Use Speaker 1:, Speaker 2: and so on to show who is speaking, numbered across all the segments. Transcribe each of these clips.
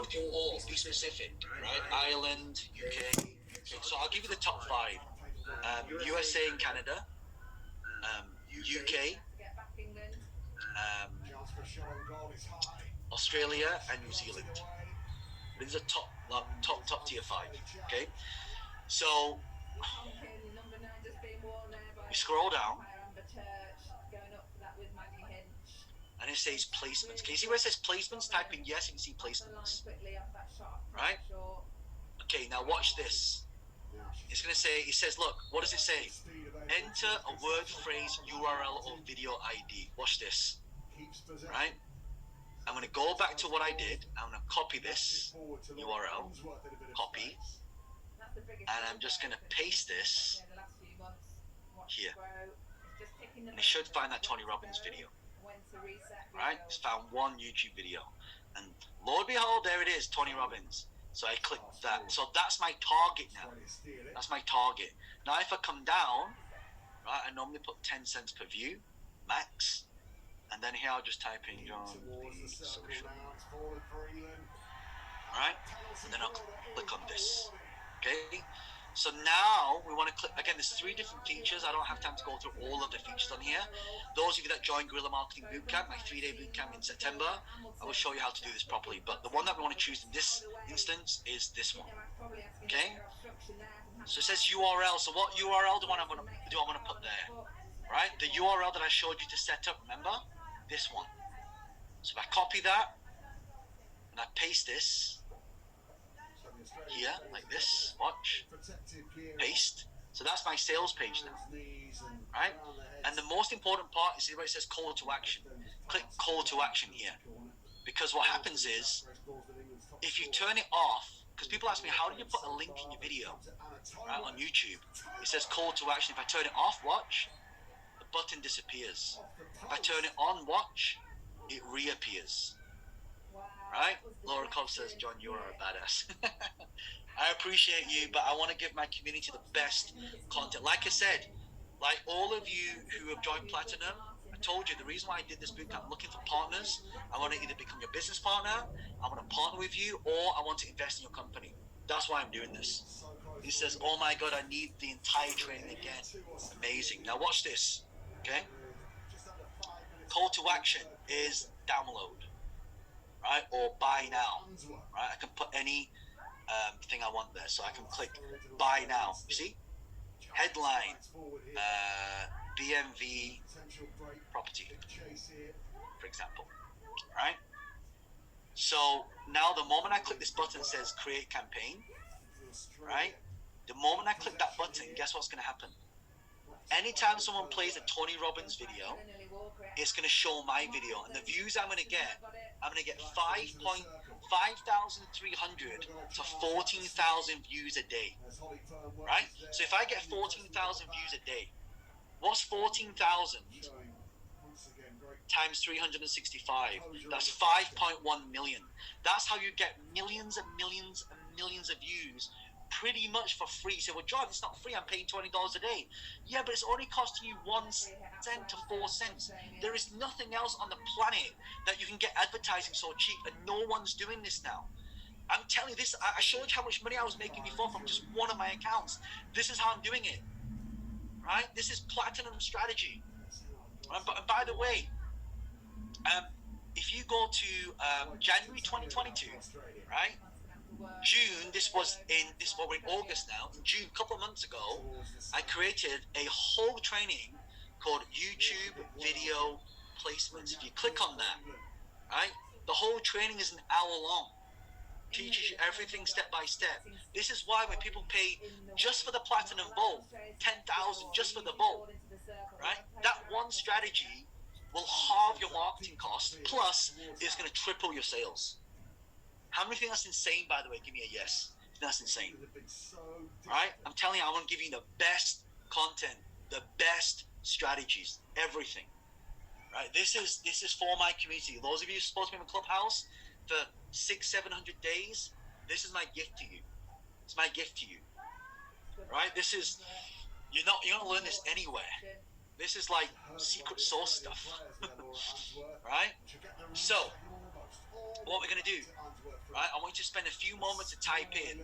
Speaker 1: with you all. Be specific, right? Ireland, UK. Okay, so I'll give you the top 5. USA and Canada, UK, Australia and New Zealand. These are top tier 5. Okay, so you scroll down and it says placements. Can you see where it says placements? Type in yes, you can see placements. Right? Okay, now watch this. It's going to say, it says, look, what does it say? Enter a word, phrase, URL, or video ID. Watch this. Right? I'm going to go back to what I did. I'm going to copy this URL, copy, and I'm just going to paste this here. And it should find that Tony Robbins video. Right? It's found one YouTube video. And lo and behold, there it is, Tony Robbins. So I click that. So that's my target now. That's my target. Now if I come down, right, I normally put 10 cents per view, max. And then here I'll just type in John Lee Social. Alright? And then I'll click on this. Okay? So now we want to click, again, there's 3 different features. I don't have time to go through all of the features on here. Those of you that join Guerrilla Marketing Bootcamp, my 3-day bootcamp in September, I will show you how to do this properly. But the one that we want to choose in this instance is this one. Okay? So it says URL. So what URL do I want to put there? Right? The URL that I showed you to set up, remember? This one. So if I copy that and I paste this here, like this, watch, paste. So that's my sales page now, right? And the most important part is where it says call to action. Click call to action here. Because what happens is, if you turn it off, because people ask me, how do you put a link in your video, right, on YouTube? It says call to action. If I turn it off, watch, the button disappears. If I turn it on, watch, it reappears. Right? Laura Cobb says, John, you are a badass. I appreciate you, but I want to give my community the best content. Like I said, like all of you who have joined Platinum, I told you the reason why I did this bootcamp, I'm looking for partners. I want to either become your business partner, I want to partner with you, or I want to invest in your company. That's why I'm doing this. He says, oh my God, I need the entire training again. Amazing. Now watch this, okay? Call to action is download. Right, or buy now, right? I can put any thing I want there, so I can click buy now. You see, headline, BMV property, for example, right? So now the moment I click this button that says create campaign, right? The moment I click that button, guess what's going to happen? Anytime someone plays a Tony Robbins video, it's going to show my video, and the views I'm going to get 5,300 to 14,000 views a day, right? So if I get 14,000 views a day, what's 14,000 times 365? That's 5.1 million. That's how you get millions and millions and millions of views pretty much for free. So, well, John, it's not free. I'm paying $20 a day. Yeah, but it's only costing you 1 cent to 4 cents. There is nothing else on the planet that you can get advertising so cheap, and no one's doing this now. I'm telling you this. I showed you how much money I was making before from just one of my accounts. This is how I'm doing it, right? This is platinum strategy. But by the way, if you go to January 2022, right? June, we're in August now. In June, a couple of months ago, I created a whole training called YouTube Video Placements. If you click on that, right, the whole training is an hour long. Teaches you everything step by step. This is why when people pay just for the Platinum Bowl, 10,000 just for the bowl, right, that one strategy will halve your marketing costs, plus it's going to triple your sales. How many think that's insane, by the way? Give me a yes. That's insane. Right? I'm telling you, I want to give you the best content, the best strategies, everything. Right? This is for my community. Those of you supposed to be in the clubhouse for 600-700 days, this is my gift to you. It's my gift to you. Right? This is, you're not going to learn this anywhere. This is like secret sauce stuff. Right? So, what we're going to do, right? I want you to spend a few moments to type in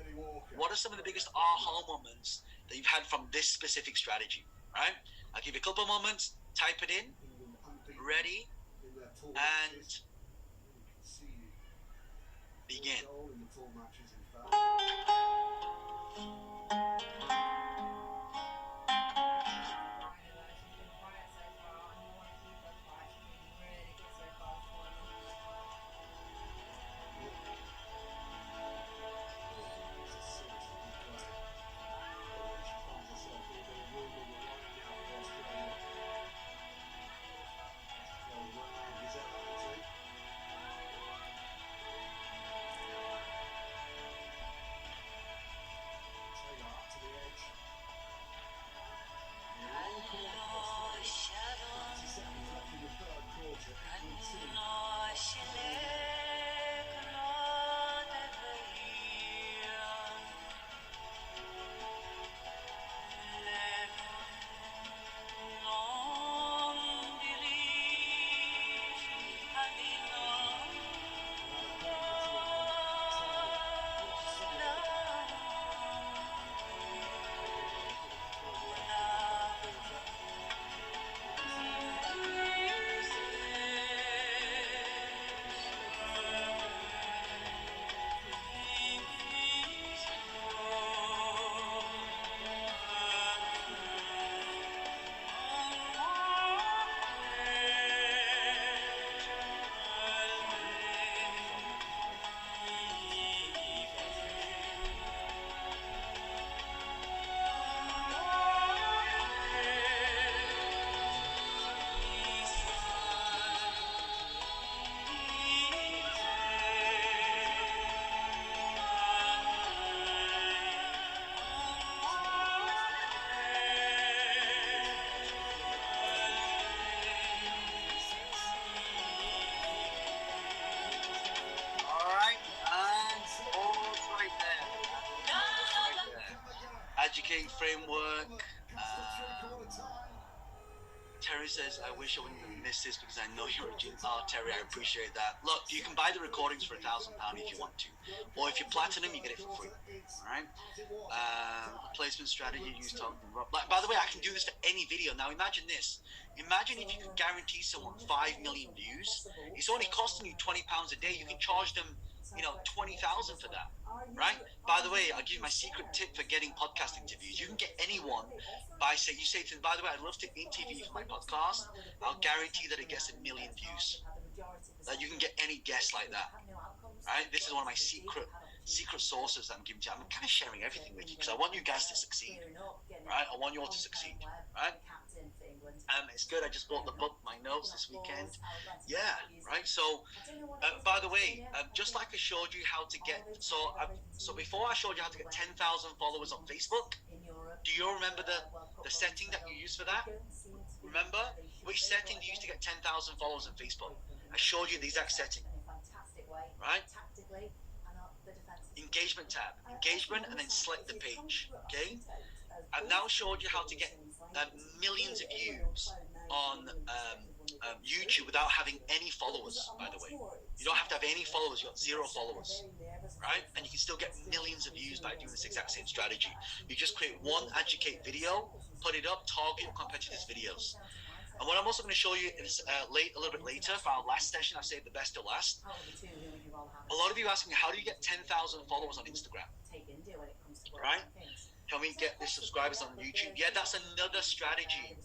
Speaker 1: what are some of the biggest aha moments that you've had from this specific strategy, right? I'll give you a couple of moments, type it in, ready, and begin. Educate framework. Terry says, I wish I wouldn't have missed this because I know you're a genius. Oh, Terry, I appreciate that. Look, you can buy the recordings for £1,000 if you want to. Or if you're platinum, you get it for free. All right? Placement strategy, use talking. By the way, I can do this for any video. Now, imagine this. Imagine if you could guarantee someone 5 million views. It's only costing you £20 a day. You can charge them, 20,000 for that. Right? By the way, I'll give you my secret tip for getting podcast interviews. You can get anyone you say to them, by the way, I'd love to interview you for my podcast. I'll guarantee that it gets 1 million views. That you can get any guest like that. Right? This is one of my secret sources that I'm giving to you. I'm kind of sharing everything with you because I want you guys to succeed. Right? I want you all to succeed. Right? It's good. I just bought the book, my notes this weekend. Yeah, right. So, by the way, just like I showed you how to get, so before I showed you how to get 10,000 followers on Facebook. Do you remember the setting that you used for that? Remember which setting you used to get 10,000 followers on Facebook? I showed you the exact setting. Right? Engagement tab, engagement, and then select the page. Okay. I've now showed you how to get millions of views on YouTube without having any followers, by the way. You don't have to have any followers, you got 0 followers, right? And you can still get millions of views by doing this exact same strategy. You just create one educate video, put it up, target your competitors' videos. And what I'm also going to show you is a little bit later for our last session. I saved the best to last. A lot of you ask me, how do you get 10,000 followers on Instagram? Right? Can we get the subscribers on YouTube? Yeah, that's another strategy,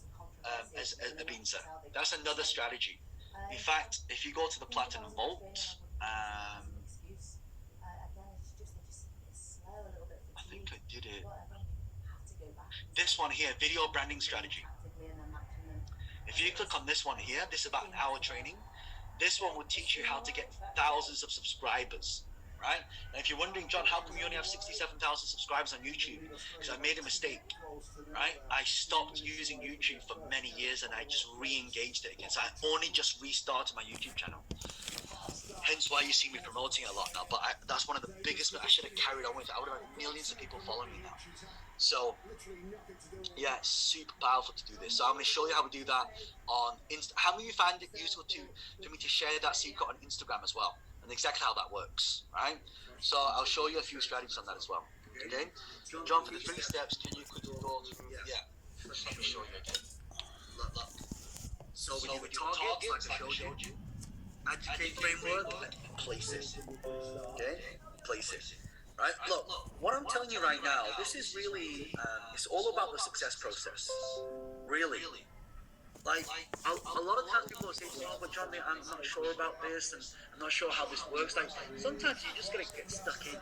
Speaker 1: as Abinza. That's another strategy. In fact, if you go to the Platinum Vault, I think I did it. This one here, video branding strategy. If you click on this one here, this is about an hour training. This one will teach you how to get thousands of subscribers. Right? And if you're wondering, John, how come you only have 67,000 subscribers on YouTube? Because I made a mistake, right? I stopped using YouTube for many years and I just re-engaged it again. So I only just restarted my YouTube channel. Hence why you see me promoting a lot now. But that's one of the biggest, I should have carried on with it. I would have had millions of people following me now. So, yeah, it's super powerful to do this. So I'm going to show you how we do that on Insta. How many of you find it useful for me to share that secret on Instagram as well? and exactly how that works, right? So I'll show you a few strategies on that as well. Okay, John, for the 3 steps, can you quickly go through? Yeah. Just let me show you again. Look. So we do the targets, like I showed you. Educate framework, place it. Okay, place it. Right. Look, what I'm telling you right now, this is really, it's all about the success process. Really. Like, a lot of times people will say, oh, but John, I'm not sure about this, and I'm not sure how this works. Like, sometimes you just gotta get stuck in,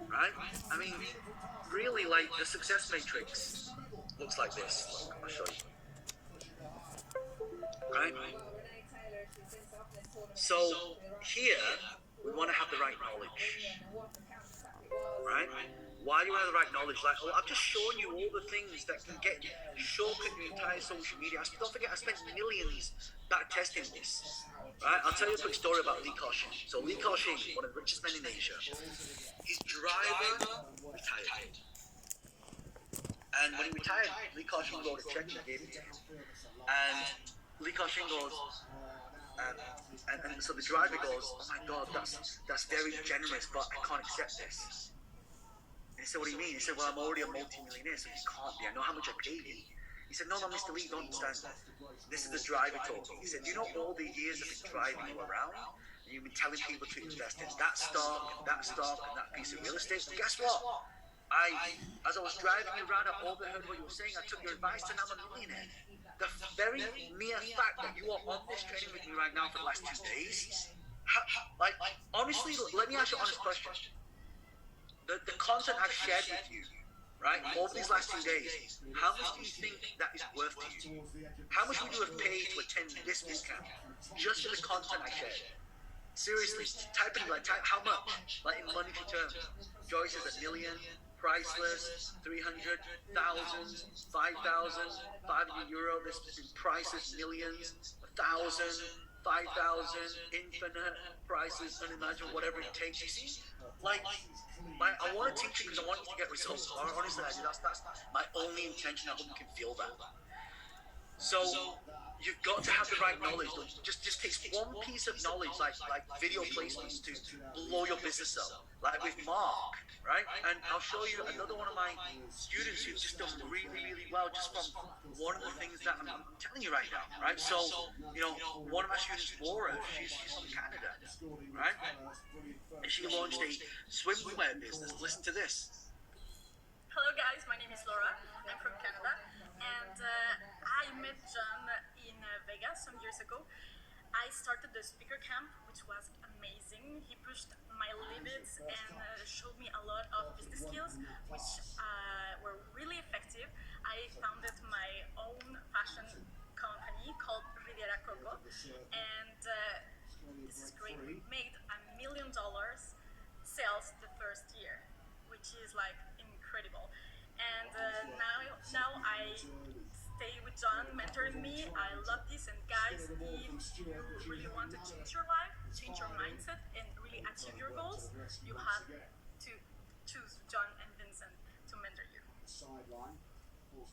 Speaker 1: right? I mean, really, like, the success matrix looks like this. Look, I'll show you. Right? So, here, we want to have the right knowledge. Right? Why do you have the right knowledge? Like, I've just shown you all the things that can get you shortcut your entire social media. Don't forget, I spent millions back testing this. Right? I'll tell you a quick story about Li Ka-shing. So Li Ka-shing, one of the richest men in Asia, his driver retired. And when he retired, Li Ka-shing wrote a check and gave it to him. And Li Ka-shing goes, and so the driver goes, oh my God, that's very generous, but I can't accept this. And he said, what do you mean? He said, well, I'm already a multi-millionaire, so you can't be. I know how much I paid you. He said, no, Mr. Lee, you don't understand that. This is the driver talking. He said, do you know all the years I've been driving you around? And you've been telling people to invest in that stock and that piece of real estate. But guess what? As I was driving you around, I overheard what you were saying. I took your advice, and I'm a millionaire. The very mere fact that you are on this training with me right now for the last 2 days, honestly, let me ask you an honest question. The content I've shared with you, right, over these last 2 days, how much do you think that is worth to you? How much would you have paid to attend this bootcamp just for the content I shared? Seriously, type how much, like in monetary terms. Joyce is $1 million, priceless, 300,000, 5,000, 500 euro. This is in prices, millions, 1,000, 5,000, infinite prices, unimaginable, whatever it takes. You see, like I want to teach you because I want you to get results. Honestly, that's my only intention. I hope you can feel that. So you've got to have the right knowledge. Just takes one piece of knowledge, like video placements, to blow your business up. Like with Mark, right? And I'll show you another one of my students who's just done really, really well just from one of the things that I'm telling you right now, right? So, you know, one of my students, Laura, she's from Canada, right? And she launched a swimwear business. Listen to this.
Speaker 2: Hello guys, my name is Laura. I'm from Canada, and I met John in Vegas some years ago. I started the speaker camp, which was amazing. He pushed my limits and showed me a lot of business skills, which were really effective. I founded my own fashion company called Riviera Coco, and this is great. We made $1 million sales the first year, which is like incredible. And now I stay with John, mentoring me. I love this. And guys, if you really want to change your life, change your mindset, and really achieve your goals, you have to choose John and Vincent to mentor you.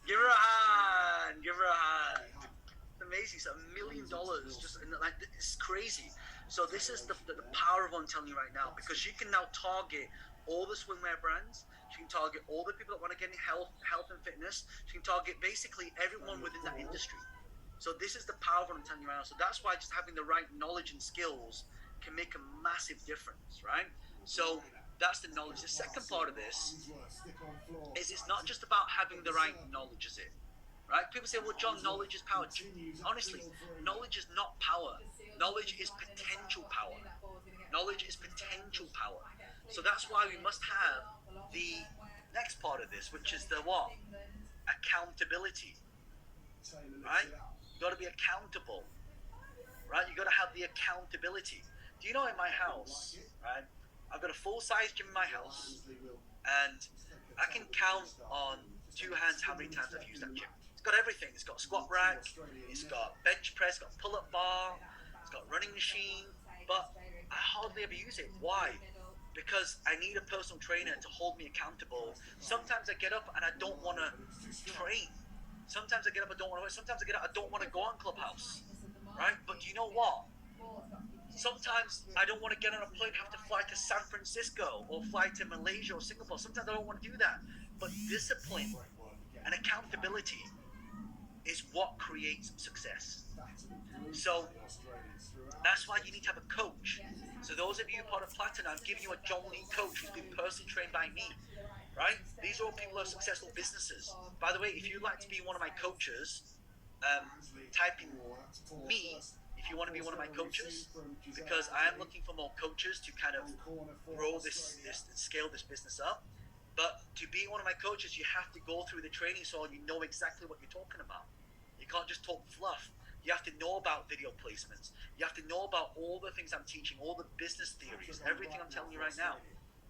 Speaker 1: Give her a hand. Give her a hand. It's amazing. It's $1 million. Just like, it's crazy. So this is the power of what I'm telling you right now, because you can now target all the swimwear brands. She can target all the people that want to get in health and fitness. She can target basically everyone within that industry. So this is the power of what I'm telling you right now. So that's why just having the right knowledge and skills can make a massive difference, right? So that's the knowledge. The second part of this is it's not just about having the right knowledge, is it? Right? People say, well, John, knowledge is power. Honestly, knowledge is not power. Knowledge is potential power. Knowledge is potential power. So that's why we must have the next part of this, which is the what? Accountability. Right? You got to be accountable. Right? You got to have the accountability. Do you know in my house, right? I've got a full-size gym in my house, and I can count on 2 hands how many times I've used that gym. It's got everything. It's got a squat rack, it's got bench press, it's got pull-up bar, it's got running machine, but I hardly ever use it. Why? Because I need a personal trainer to hold me accountable. Sometimes I get up and I don't want to train. Sometimes I get up, I don't want to. Sometimes I get up, I don't want to go on Clubhouse, right? But do you know what? Sometimes I don't want to get on a plane, have to fly to San Francisco or fly to Malaysia or Singapore. Sometimes I don't want to do that. But discipline and accountability is what creates success. So that's why you need to have a coach. So those of you part of Platinum, I'm giving you a John Lee coach who's been personally trained by me, right? These are all people who have successful businesses. By the way, if you'd like to be one of my coaches, type in me if you want to be one of my coaches, because I am looking for more coaches to kind of grow this scale this business up. But to be one of my coaches, you have to go through the training so you know exactly what you're talking about. You can't just talk fluff. You have to know about video placements. You have to know about all the things I'm teaching, all the business theories, everything I'm telling you right now.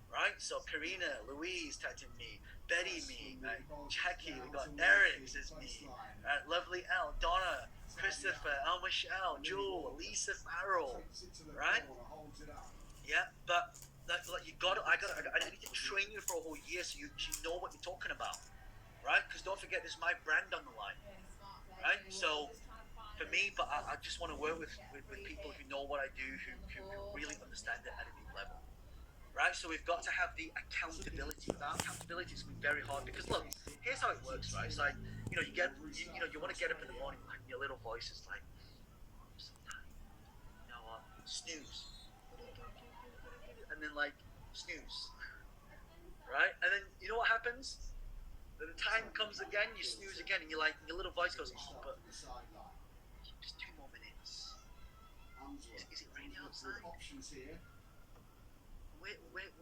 Speaker 1: Right? So Karina, Louise tagged me, Betty me, Jackie, we got Eric says me, Lovely L, Donna, Christopher, El Michelle, Jewel, Lisa Farrell, right? Yeah, but like I need to train you for a whole year so you know what you're talking about, right? Because don't forget, there's my brand on the line, right? So for me, but I just want to work with people who know what I do, who really understand it at a deep level. Right, so we've got to have the accountability. Without accountability, it's going to be very hard because look, here's how it works, right? It's like you want to get up in the morning, like your little voice is like, I'm so tired. You know what? Snooze, and then like snooze, right? And then you know what happens? Then the time comes again, you snooze again, and you're like, your little voice goes, oh, but just 2 more minutes. Is it raining outside?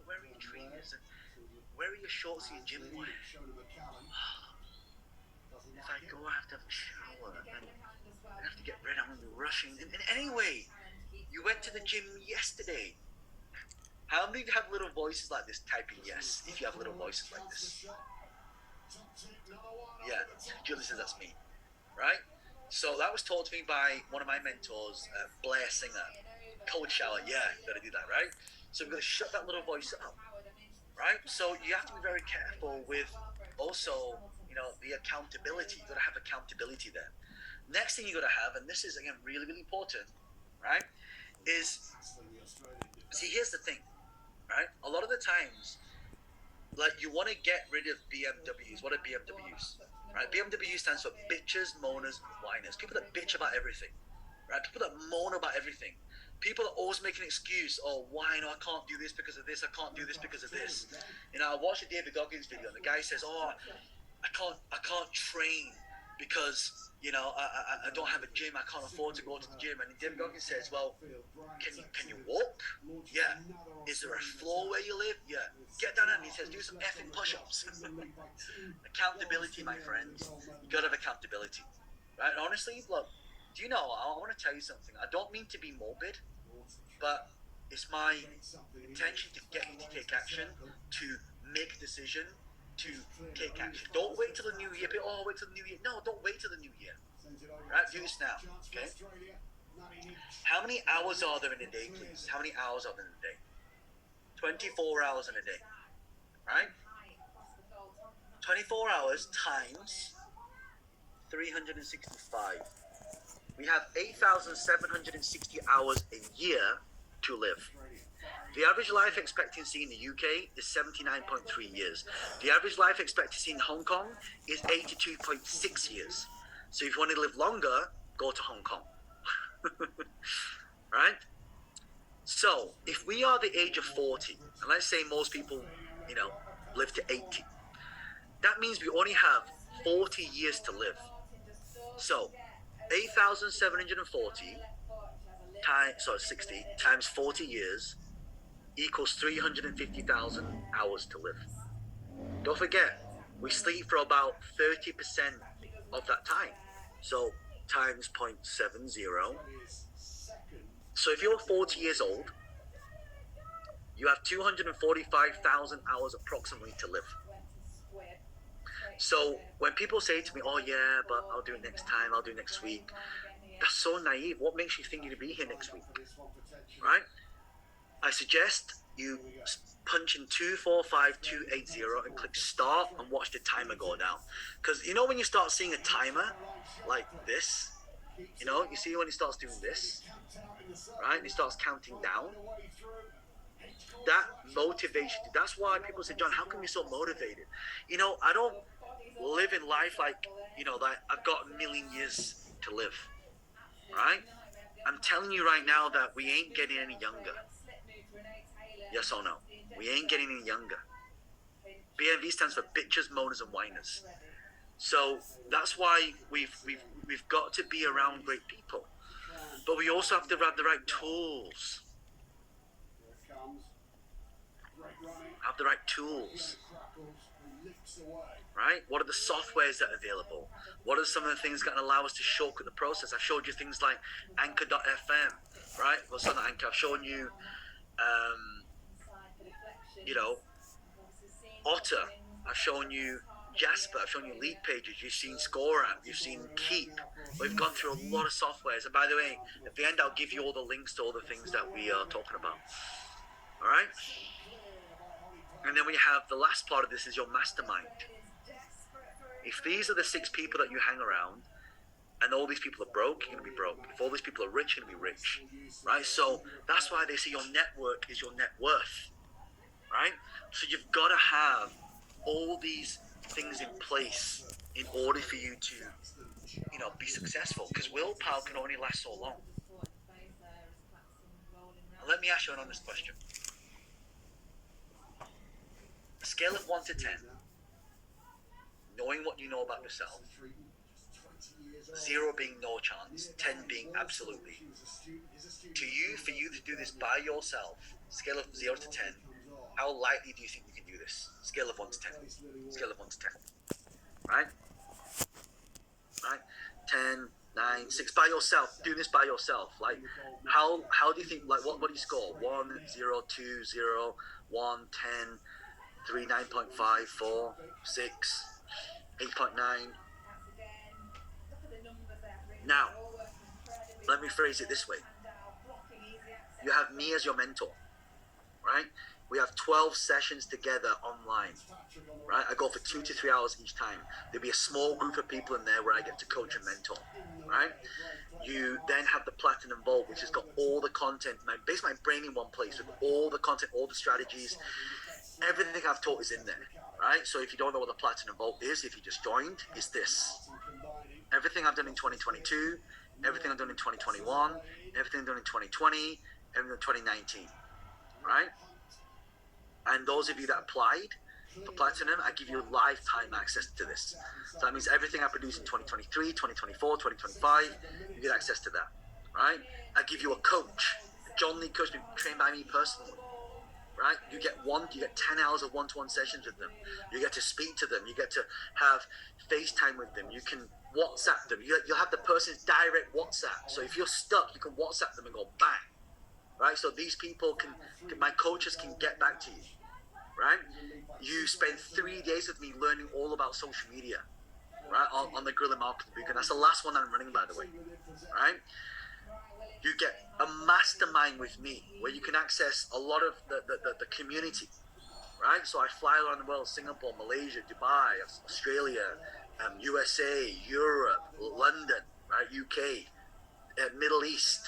Speaker 1: Where are your trainers and where are your shorts and your gym wear? If I go, I have to have a shower and I have to get ready. I'm going to be rushing. And anyway, you went to the gym yesterday. How many of you have little voices like this typing yes if you have little voices like this? Yeah, Julie says that's me, right? So that was taught to me by one of my mentors, Blair Singer. Cold shower, yeah, you gotta do that, right? So we've got to shut that little voice up, right? So you have to be very careful with also, the accountability. You've got to have accountability there. Next thing you got to have, and this is, again, really, really important, right, is, see, here's the thing, right? A lot of the times, like, you want to get rid of BMWs. What are BMWs? Right? BMW stands for bitches, moaners, whiners. People that bitch about everything, right? People that moan about everything. People that always make an excuse. Oh, why? No, I can't do this because of this. I can't do this because of this. I watched a David Goggins video, and the guy says, "Oh, I can't train because I don't have a gym. I can't afford to go to the gym." And David Goggins says, "Well, can you walk? Yeah. Is there a floor where you live? Yeah. Get down." And he says, "Do some effing push-ups." Accountability, my friends. You gotta have accountability, right? Honestly, look. Do you know, I want to tell you something. I don't mean to be morbid, but it's my intention to get you to take action, to make a decision, to take action. Don't wait till the new year. Oh, wait till the new year. No, don't wait till the new year. Right? Do this now, okay? How many hours are there in a day, please? How many hours are there in a day? 24 hours in a day, right? 24 hours times 365. We have 8,760 hours a year to live. The average life expectancy in the UK is 79.3 years. The average life expectancy in Hong Kong is 82.6 years. So if you want to live longer, go to Hong Kong. Right? So if we are the age of 40, and let's say most people, live to 80, that means we only have 40 years to live. So 8,740 times 40 years equals 350,000 hours to live. Don't forget, we sleep for about 30% of that time. So times 0.70. So if you're 40 years old, you have 245,000 hours approximately to live. So when people say to me, "Oh yeah, but I'll do it next time, I'll do it next week," that's so naive. What makes you think you're going to be here next week? Right? I suggest you punch in 245280 and click start and watch the timer go down. Because when you start seeing a timer like this, You know, you see when he starts doing this, right? He starts counting down. That motivation. That's why people say, John, how come you're so motivated? You know, I don't live in life like, like I've got a million years to live, right? I'm telling you right now that we ain't getting any younger. Yes or no? We ain't getting any younger. BMV stands for bitches, moaners, and whiners. So that's why we've got to be around great people, but we also have to have the right tools. Have the right tools. Right? What are the softwares that are available? What are some of the things that can allow us to shortcut the process? I've showed you things like Anchor.fm, right? Well, it's not Anchor. I've shown you, Otter. I've shown you Jasper. I've shown you Lead Pages. You've seen ScoreApp. You've seen Keep. We've gone through a lot of softwares. And by the way, at the end, I'll give you all the links to all the things that we are talking about. All right? And then we have the last part of this is your mastermind. If these are the 6 people that you hang around, and all these people are broke, you're going to be broke. If all these people are rich, you're going to be rich. Right? So that's why they say your network is your net worth. Right? So you've got to have all these things in place in order for you to, be successful. Because willpower can only last so long. Now, let me ask you an honest question. A scale of 1 to 10, knowing what you know about yourself, 0 being no chance, 10 being absolutely. For you to do this by yourself, scale of 0 to 10, how likely do you think you can do this? Scale of 1 to 10. Scale of 1 to 10. Right? Right? 10, 9, 6, by yourself. Do this by yourself. Like, how do you think, like, what do you score? 1, 0, 2, 0, 1, 10, 3, 9.5, 4, 6, 8.9. Now, let me phrase it this way. You have me as your mentor, right? We have 12 sessions together online, right? I go for 2 to 3 hours each time. There'll be a small group of people in there where I get to coach and mentor, right? You then have the Platinum Vault, which has got all the content, basically my brain in one place with all the content, all the strategies. Everything I've taught is in there, right? So if you don't know what the Platinum Vault is, if you just joined, it's this. Everything I've done in 2022, everything I've done in 2021, everything I've done in 2020, everything in 2019, right? And those of you that applied for Platinum, I give you lifetime access to this. So that means everything I produce in 2023, 2024, 2025, you get access to that, right? I give you a coach, a John Lee coach trained by me personally. Right? You get 10 hours of one-to-one sessions with them. You get to speak to them. You get to have FaceTime with them. You can WhatsApp them. You'll have the person's direct WhatsApp. So if you're stuck, you can WhatsApp them and go bang. Right? So these people my coaches can get back to you. Right? You spend 3 days with me learning all about social media. Right? On the Guerrilla Marketing Bootcamp. And that's the last one I'm running, by the way. Right? You get a mastermind with me where you can access a lot of the community, right? So I fly around the world, Singapore, Malaysia, Dubai, Australia, USA, Europe, London, right? UK, Middle East,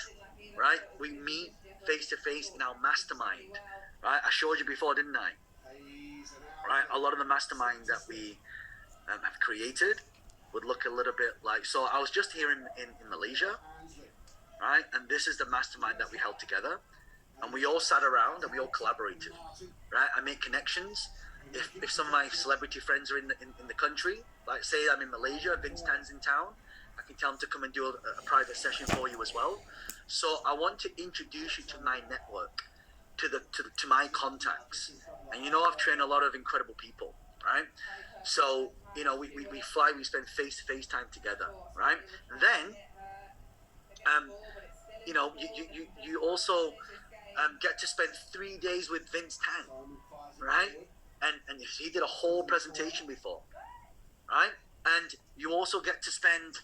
Speaker 1: right? We meet face to face in our mastermind, right? I showed you before, didn't I? Right? A lot of the masterminds that we have created would look a little bit like, so I was just here in Malaysia, right? And this is the mastermind that we held together, and we all sat around and we all collaborated, right? I made connections. If some of my celebrity friends are in the country, like say I'm in Malaysia, Vince Tan's in town, I can tell him to come and do a private session for you as well. So I want to introduce you to my network, to my contacts, and I've trained a lot of incredible people, right? So we fly, we spend face-to-face time together, right? And then you also get to spend 3 days with Vince Tan, right? And he did a whole presentation before, right? And you also get to spend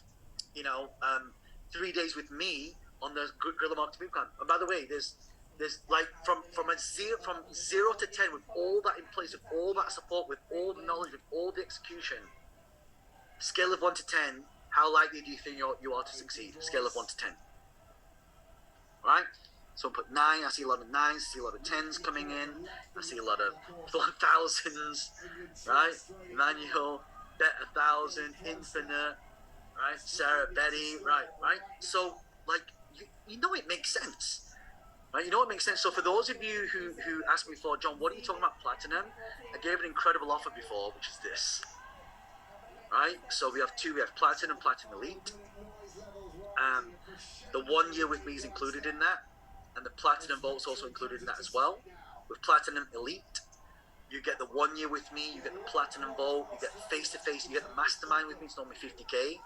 Speaker 1: 3 days with me on the Guerrilla Marketing Bootcamp. And by the way, there's like from 0 to 10 with all that in place, with all that support, with all the knowledge, with all the execution. Scale of 1 to 10. how likely do you think you are to succeed? Scale of 1 to 10. Right? So put 9. I see a lot of 9s. I see a lot of 10s coming in. I see a lot of 1000s. Right? Emmanuel, Bet 1000, Infinite. Right? Sarah, Betty. Right? So, like, you know it makes sense. Right? You know it makes sense. So for those of you who asked me before, John, what are you talking about platinum? I gave an incredible offer before, which is this. Right? So we have 2. We have Platinum, Platinum Elite. The 1 year with me is included in that. And the Platinum Vault's also included in that as well. With Platinum Elite, you get the 1 year with me, you get the Platinum Vault, you get face-to-face, you get the mastermind with me, it's normally $50K.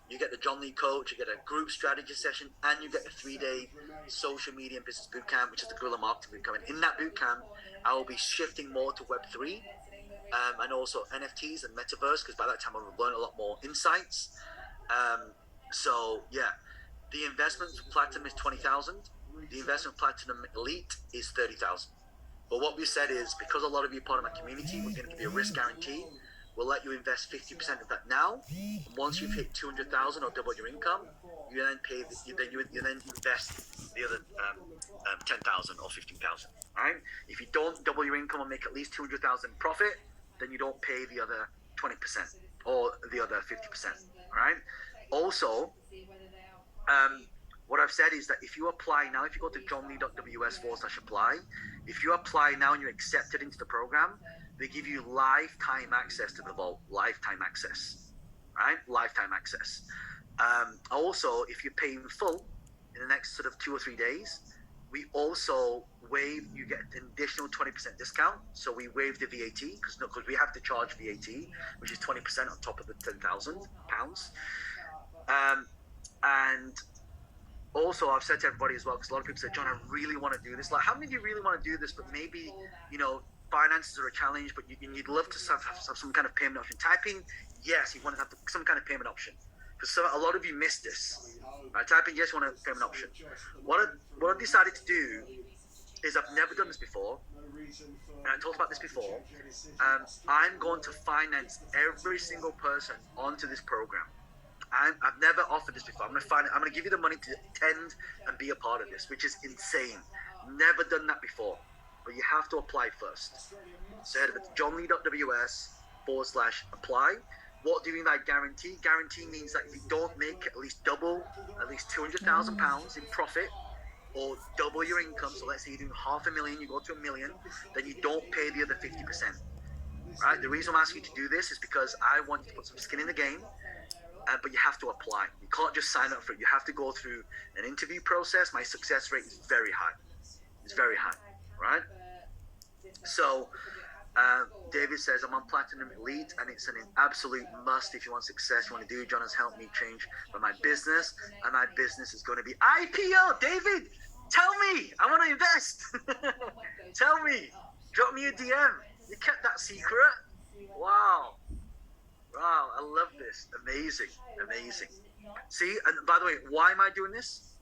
Speaker 1: You get the John Lee coach, you get a group strategy session, and you get a 3-day social media and business bootcamp, which is the Guerrilla Marketing Bootcamp. And in that bootcamp, I will be shifting more to Web3 and also NFTs and Metaverse, because by that time I will learn a lot more insights. So yeah, the investment for Platinum is 20,000. The investment for Platinum Elite is 30,000. But what we said is, because a lot of you are part of my community, we're going to give you a risk guarantee. We'll let you invest 50% of that now. And once you've hit 200,000 or double your income, you then pay. You then invest the other 10,000 or 15,000. All right. If you don't double your income or make at least 200,000 profit, then you don't pay the other 20% or the other 50%. All right. Also, what I've said is that if you apply now, if you go to johnlee.ws/apply, if you apply now and you're accepted into the program, they give you lifetime access to the vault, lifetime access, right? Lifetime access. Also, if you pay in full in the next sort of 2 or 3 days, we also you get an additional 20% discount. So we waive the VAT because we have to charge VAT, which is 20% on top of the £10,000. And also, I've said to everybody as well, because a lot of people say, John, I really want to do this. Like, how many of you really want to do this, but maybe, finances are a challenge, but you'd love to have some kind of payment option? Type in yes, you want to have some kind of payment option. Because a lot of you missed this. Right? Type in yes, you want a payment option. What I've decided to do is, I've never done this before, and I talked about this before. I'm going to finance every single person onto this program. I've never offered this before. I'm going to give you the money to attend and be a part of this, which is insane. Never done that before, but you have to apply first. So head over to johnlee.ws/apply. What do you mean by guarantee? Guarantee means that if you don't make at least £200,000 in profit, or double your income, so let's say you're doing $500,000, you go to $1 million, then you don't pay the other 50%. Right? The reason I'm asking you to do this is because I want you to put some skin in the game. But you have to apply. You can't just sign up for it. You have to go through an interview process. My success rate is very high. It's very high, right? So David says, I'm on Platinum Elite, and it's an absolute must if you want success. You want to do. John has helped me change my business, and my business is going to be IPO. David, tell me. I want to invest. Tell me. Drop me a DM. You kept that secret. Wow, I love this. Amazing. See, and by the way, why am I doing this?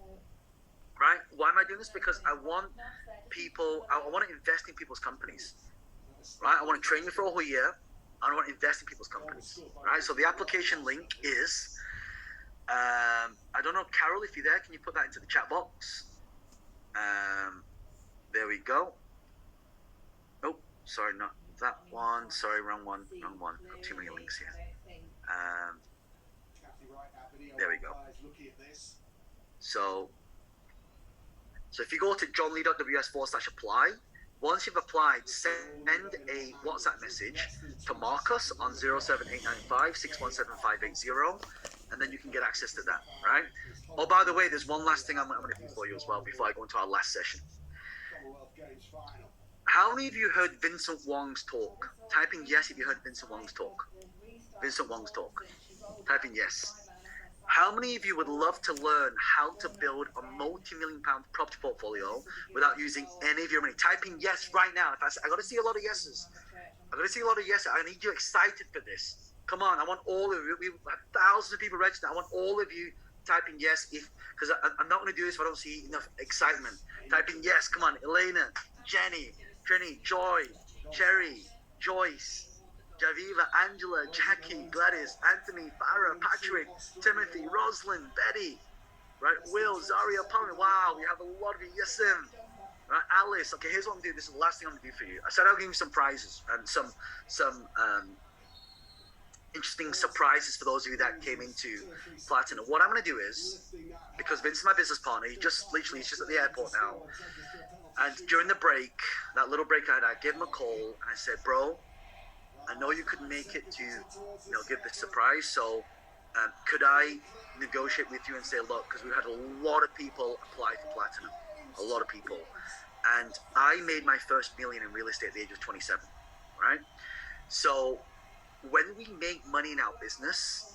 Speaker 1: Right? Why am I doing this? Because I want to invest in people's companies. Right? I want to train you for a whole year. I want to invest in people's companies. Right? So the application link is, I don't know, Carol, if you're there, can you put that into the chat box? There we go. Oh, sorry, not that one. Sorry, wrong one. Got too many links here. There we go. So if you go to johnlee.ws/apply, once you've applied, send a WhatsApp message to Marcus on 07895 617 and then you can get access to that, right? Oh, by the way, there's one last thing I'm going to do for you as well before I go into our last session. How many of you heard Vincent Wong's talk? Type in yes if you heard Vincent Wong's talk. Vincent Wong's talk. Type in yes. How many of you would love to learn how to build a multi-million-pound property portfolio without using any of your money? Type in yes right now. I got to see a lot of yeses. I need you excited for this. Come on, I want all of you. We have thousands of people registered. I want all of you typing yes, because I'm not going to do this if I don't see enough excitement. Type in yes. Come on, Elena, Jenny, Trini, Joy, Cherry, Joyce, Javiva, Angela, Jackie, Gladys, Anthony, Farah, Patrick, Timothy, Rosalind, Betty, right? Will, Zaria, Palmer. Wow, we have a lot of you. Yasim, right? Alice. Okay, here's what I'm doing. This is the last thing I'm gonna do for you. I said I'll give you some prizes and some interesting surprises for those of you that came into Platinum. What I'm gonna do is, because Vince is my business partner, he's just at the airport now. And during the break, that little break I gave him a call and I said, bro, I know you couldn't make it to, give this surprise. So could I negotiate with you and say, look, because we've had a lot of people apply for Platinum, a lot of people. And I made my first million in real estate at the age of 27, right? So when we make money in our business,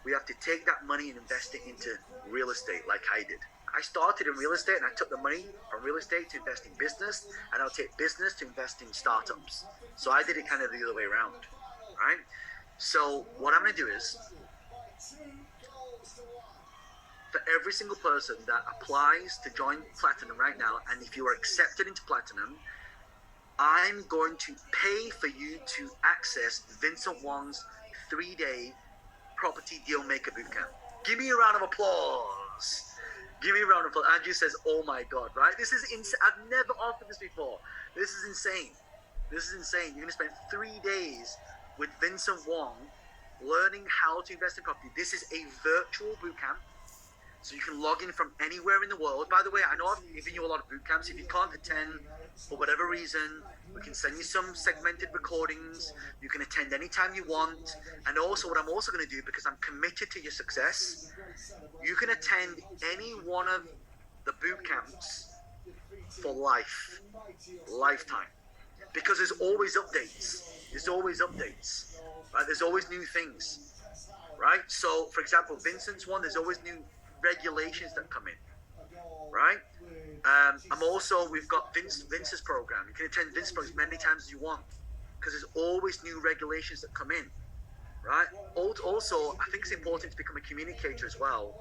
Speaker 1: we have to take that money and invest it into real estate like I did. I started in real estate and I took the money from real estate to invest in business, and I'll take business to invest in startups. So I did it kind of the other way around, right? So what I'm going to do is, for every single person that applies to join Platinum right now, and if you are accepted into Platinum, I'm going to pay for you to access Vincent Wong's 3-day property deal maker bootcamp. Give me a round of applause. Give me a round of applause. Andrew says, oh my God, right? This is insane. I've never offered this before. This is insane. This is insane. You're going to spend 3 days with Vincent Wong learning how to invest in property. This is a virtual bootcamp. So you can log in from anywhere in the world. By the way, I know I've given you a lot of boot camps. If you can't attend for whatever reason, we can send you some segmented recordings. You can attend anytime you want. And also what I'm also going to do, because I'm committed to your success, you can attend any one of the boot camps for life, lifetime. Because there's always updates. There's always updates, right? There's always new things, right? So, for example, Vincent's one, there's always new regulations that come in, right? We've got Vince's program. You can attend Vince's program as many times as you want, because there's always new regulations that come in, right? Also, I think it's important to become a communicator as well.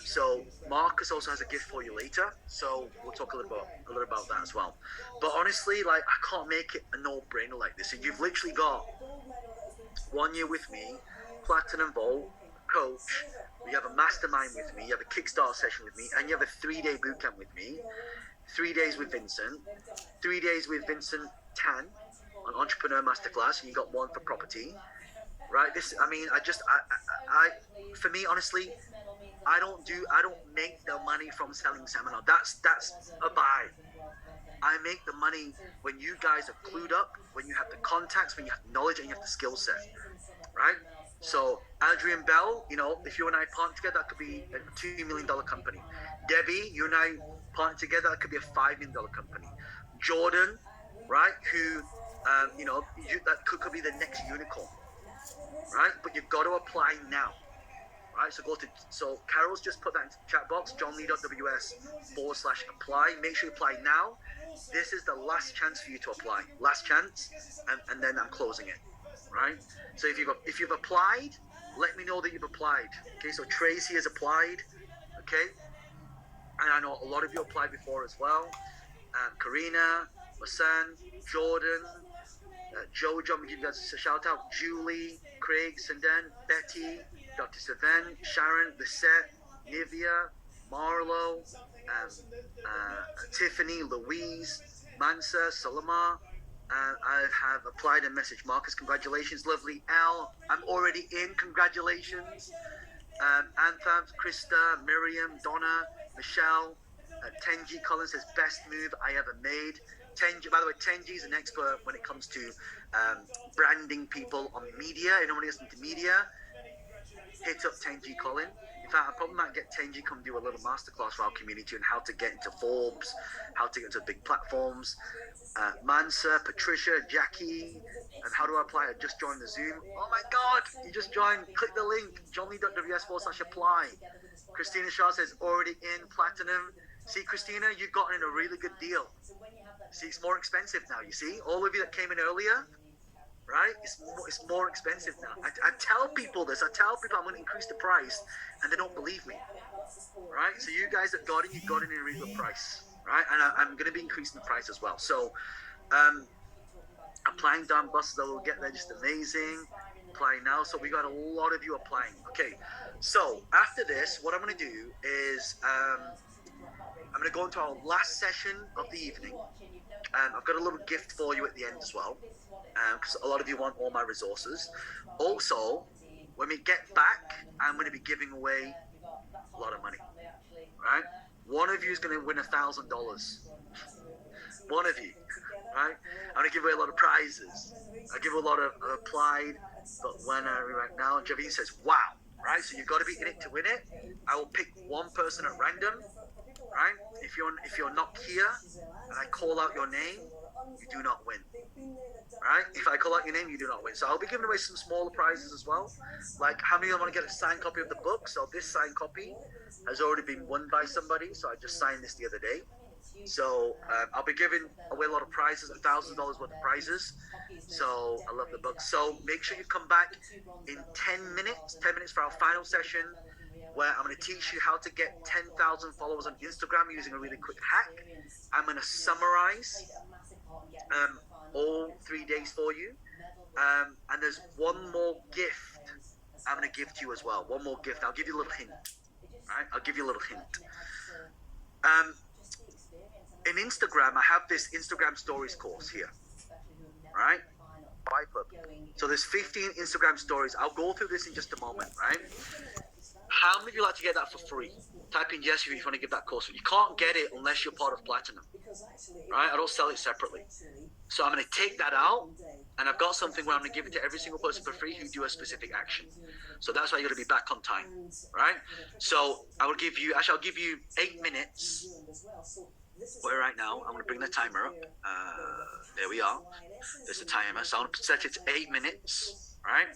Speaker 1: So Marcus also has a gift for you later, so we'll talk a little about that as well. But honestly, like, I can't make it a no-brainer like this. So you've literally got 1 year with me, Platinum Vault, coach, you have a mastermind with me, you have a Kickstarter session with me, and you have a 3-day bootcamp with me, 3 days with Vincent, 3 days with Vincent Tan on Entrepreneur Masterclass, and you got one for property, right? For me, honestly, I don't make the money from selling seminar. That's a buy. I make the money when you guys are clued up, when you have the contacts, when you have knowledge, and you have the skill set, right? So Adrian Bell, if you and I partner together, that could be a $2 million company. Debbie, you and I partner together, that could be a $5 million company. Jordan, right, who, that could be the next unicorn, right? But you've got to apply now, right? So Carol's just put that into the chat box, johnlee.ws/apply. Make sure you apply now. This is the last chance for you to apply. Last chance, and then I'm closing it. Right? So if you've applied, let me know that you've applied. Okay, so Tracy has applied. Okay, and I know a lot of you applied before as well. Karina, Masan, Jordan, Jojo, I'm gonna give you guys a shout out. Julie, Craig, Sandan, Betty, Dr. Savan, Sharon, Lisette, Nivea, Marlo, Tiffany, Louise, Mansa, Salama. I have applied and messaged Marcus. Congratulations, lovely Al. I'm already in. Congratulations. Anthem, Krista, Miriam, Donna, Michelle. Tenji Collins says, best move I ever made. Tenji, by the way, Tenji is an expert when it comes to branding people on media. Anyone listening to media, hit up Tenji Collins. In fact, I probably might get Tenji come do a little masterclass for our community on how to get into Forbes, how to get into big platforms. Mansa, Patricia, Jackie, and how do I apply? I just joined the Zoom. Oh my God, you just joined. Click the link, johnlee.ws/apply. Christina Shaw says, already in Platinum. See, Christina, you've gotten in a really good deal. See, it's more expensive now, you see? All of you that came in earlier, right? It's more expensive now. I tell people this. I tell people I'm going to increase the price, and they don't believe me, right? So you guys that got in, you got in a really good price, right? And I'm going to be increasing the price as well. So apply applying, Dan Buster, that will get there, just amazing. Applying now. So we got a lot of you applying. Okay, so after this, what I'm going to do is I'm going to go into our last session of the evening. I've got a little gift for you at the end as well, because a lot of you want all my resources. Also, when we get back, I'm going to be giving away a lot of money, right? One of you is going to win $1,000. One of you, right? I'm going to give away a lot of prizes. I give a lot of applied, but when right now, Javine says, wow, right? So you've got to be in it to win it. I will pick one person at random, right? If you're not here and I call out your name, you do not win, right? If I call out your name, you do not win. So I'll be giving away some smaller prizes as well. Like, how many of you want to get a signed copy of the book? So this signed copy has already been won by somebody. So I just signed this the other day. So I'll be giving away a lot of prizes, $1,000 worth of prizes. So I love the book. So make sure you come back in 10 minutes for our final session, where I'm going to teach you how to get 10,000 followers on Instagram using a really quick hack. I'm going to summarize all 3 days for you. And there's one more gift I'm going to give to you as well. One more gift. I'll give you a little hint. All right? I'll give you a little hint. In Instagram, I have this Instagram stories course here. All right? So there's 15 Instagram stories. I'll go through this in just a moment, right? How many of you like to get that for free? Type in yes if you want to give that course. You can't get it unless you're part of Platinum, right? I don't sell it separately. So I'm going to take that out, and I've got something where I'm going to give it to every single person for free who do a specific action. So that's why you're going to be back on time, right? So I'll give you 8 minutes. Where right now, I'm going to bring the timer up. There we are. There's the timer. So I'm going to set it to 8 minutes, right?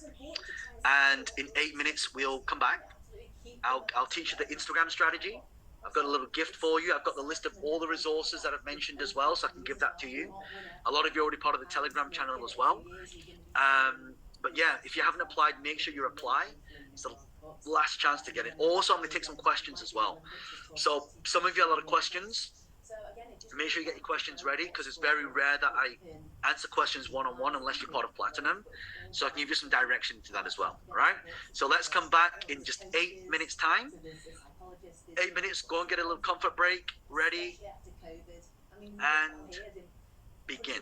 Speaker 1: And in 8 minutes, we'll come back. I'll teach you the Instagram strategy. I've got a little gift for you. I've got the list of all the resources that I've mentioned as well, so I can give that to you. A lot of you are already part of the Telegram channel as well. But yeah, if you haven't applied, make sure you apply. It's the last chance to get it. Also, I'm going to take some questions as well. So some of you have a lot of questions. Make sure you get your questions ready, because it's very rare that I answer questions one-on-one unless you're part of Platinum. So I can give you some direction to that as well. All right? So let's come back in just 8 minutes time. 8 minutes, go and get a little comfort break, ready, and begin.